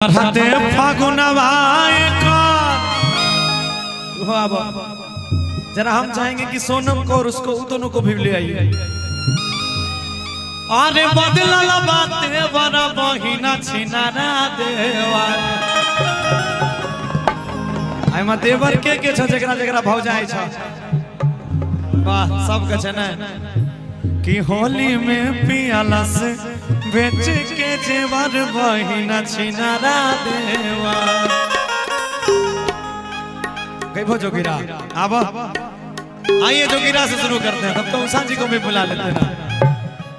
हते फागुनवाए जरा हम चाहेंगे कि सोनम को और उसको दोनों को भी ले आइए। अरे बदलल बाते बड़ा बहिना छिनारा देवा आई मा देवर के छ जकरा जकरा भौ जाय छ वाह सब के छ ना कि होली में पियाला से बेच के जेवर बहिना छिनारा देवा गई भो जोगिरा अब आइए जोगिरा से शुरू करते हैं। तब तो उषा जी को भी बुला लेते हैं ना।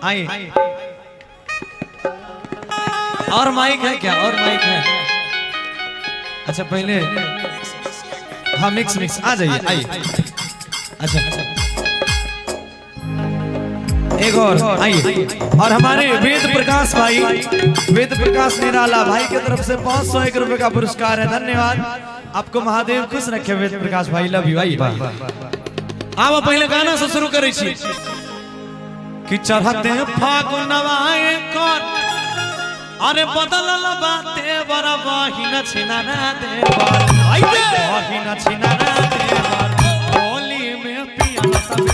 आइए और माइक है क्या? और माइक है? अच्छा पहले हाँ मिक्स आ जाइए आइए। अच्छा एक और आइए। और हमारे वेद प्रकाश भाई, वेद प्रकाश निराला भाई की तरफ से 501 रुपए का पुरस्कार है। धन्यवाद आपको, महादेव खुश रखे वेद प्रकाश भाई, लव यू। आइए आप पहले गाना से शुरू करे छी कि चढ़ते फागुनवाए कौन अरे बदलल बाते बड़ा बहिना छिनारा देवर बहिना छिनारा देवर होली में पिया सब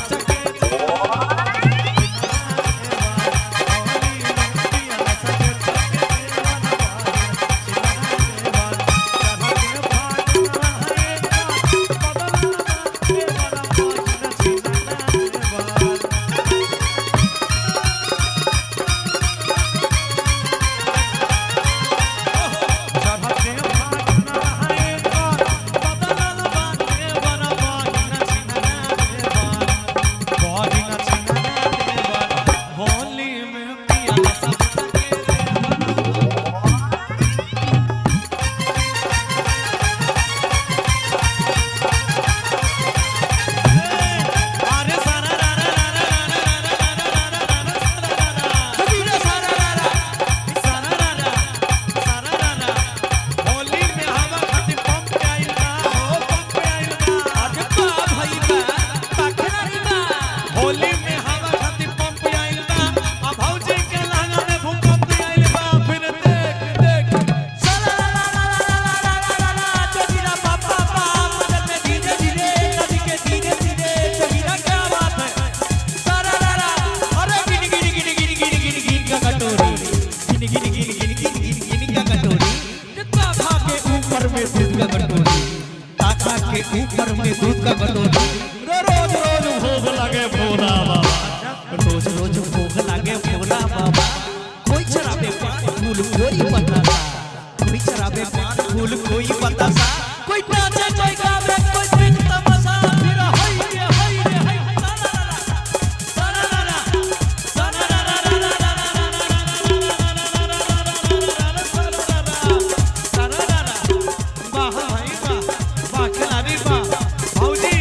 ऊपर में दूध का कटोरी रोज रोज भोग लगे भोला बाबा रोज रोज भोग लगे भोला बाबा कोई चराबे पान फूल कोई बतासा कोई चराबे पान फूल कोई बतासा कोई नाचे कोई गावे कोई देख तमाशा फिर हाय रे सारारा वाह भाई वाह खिलाड़ी भौजी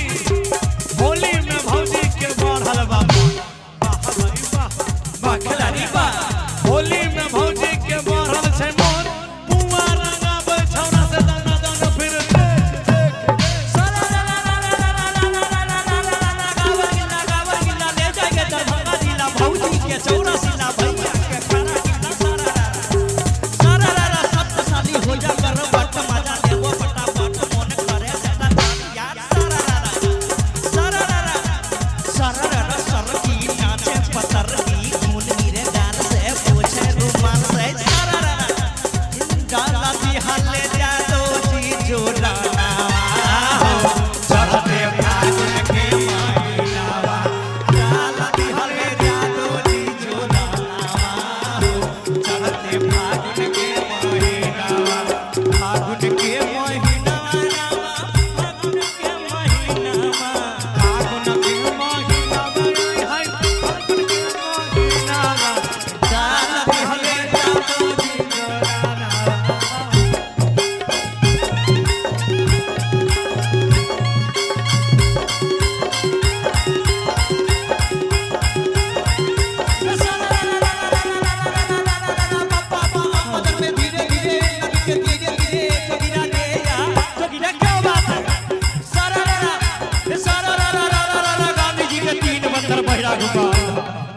होली में भौजी के बढ़ल बाबा वाह भाई वाह खिलाड़ी होली में भौजी के बढ़ल छै मोर पुआ रंगाबे छौरा से दाना दाना फिर देख गावा गिला ले जाके दरभंगा जिला भौजी के चौरा सिला भैया के खाना गिला सारा सप्तशाली हो जा कर बट मजा लेबो फटाफट मन करे ज्यादा यार सारा सर की नाचे पतर की खून गिरे गाल से पूछे रुमाल से सारा गाला दी हले जा दो जी जोड़ाना चढ़ते फागुन के महीनावा गाला दी हले जा दो जी जोड़ाना चढ़ते फागुन के महीनावा फागुन के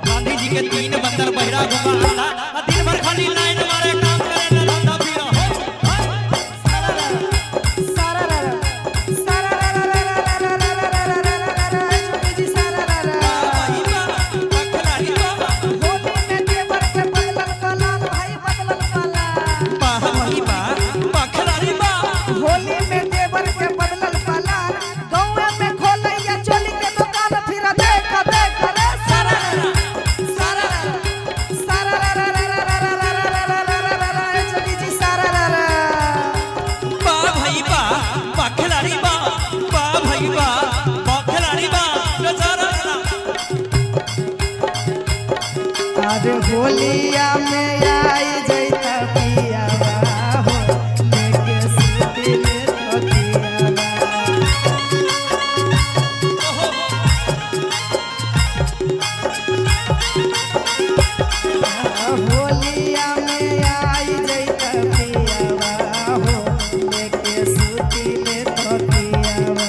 गांधी जी के 3 बंदर बहिरा घुमा दिन भर खाली लाइन मारे काम करे ना धंधा पीरा हो अरे होलिया में आई जैता पियावा हो लेके सूती में तकियावा होलिया में आई जैता पियावा हो लेके सूती में तकियावा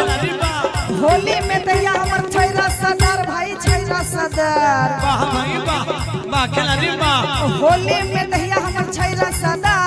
होली में तैया हमर छैरा सदर भाई छैरा सदर वाह भाई वाह वाह खिलाड़ी वाह होली में तैया हमर छैरा सदर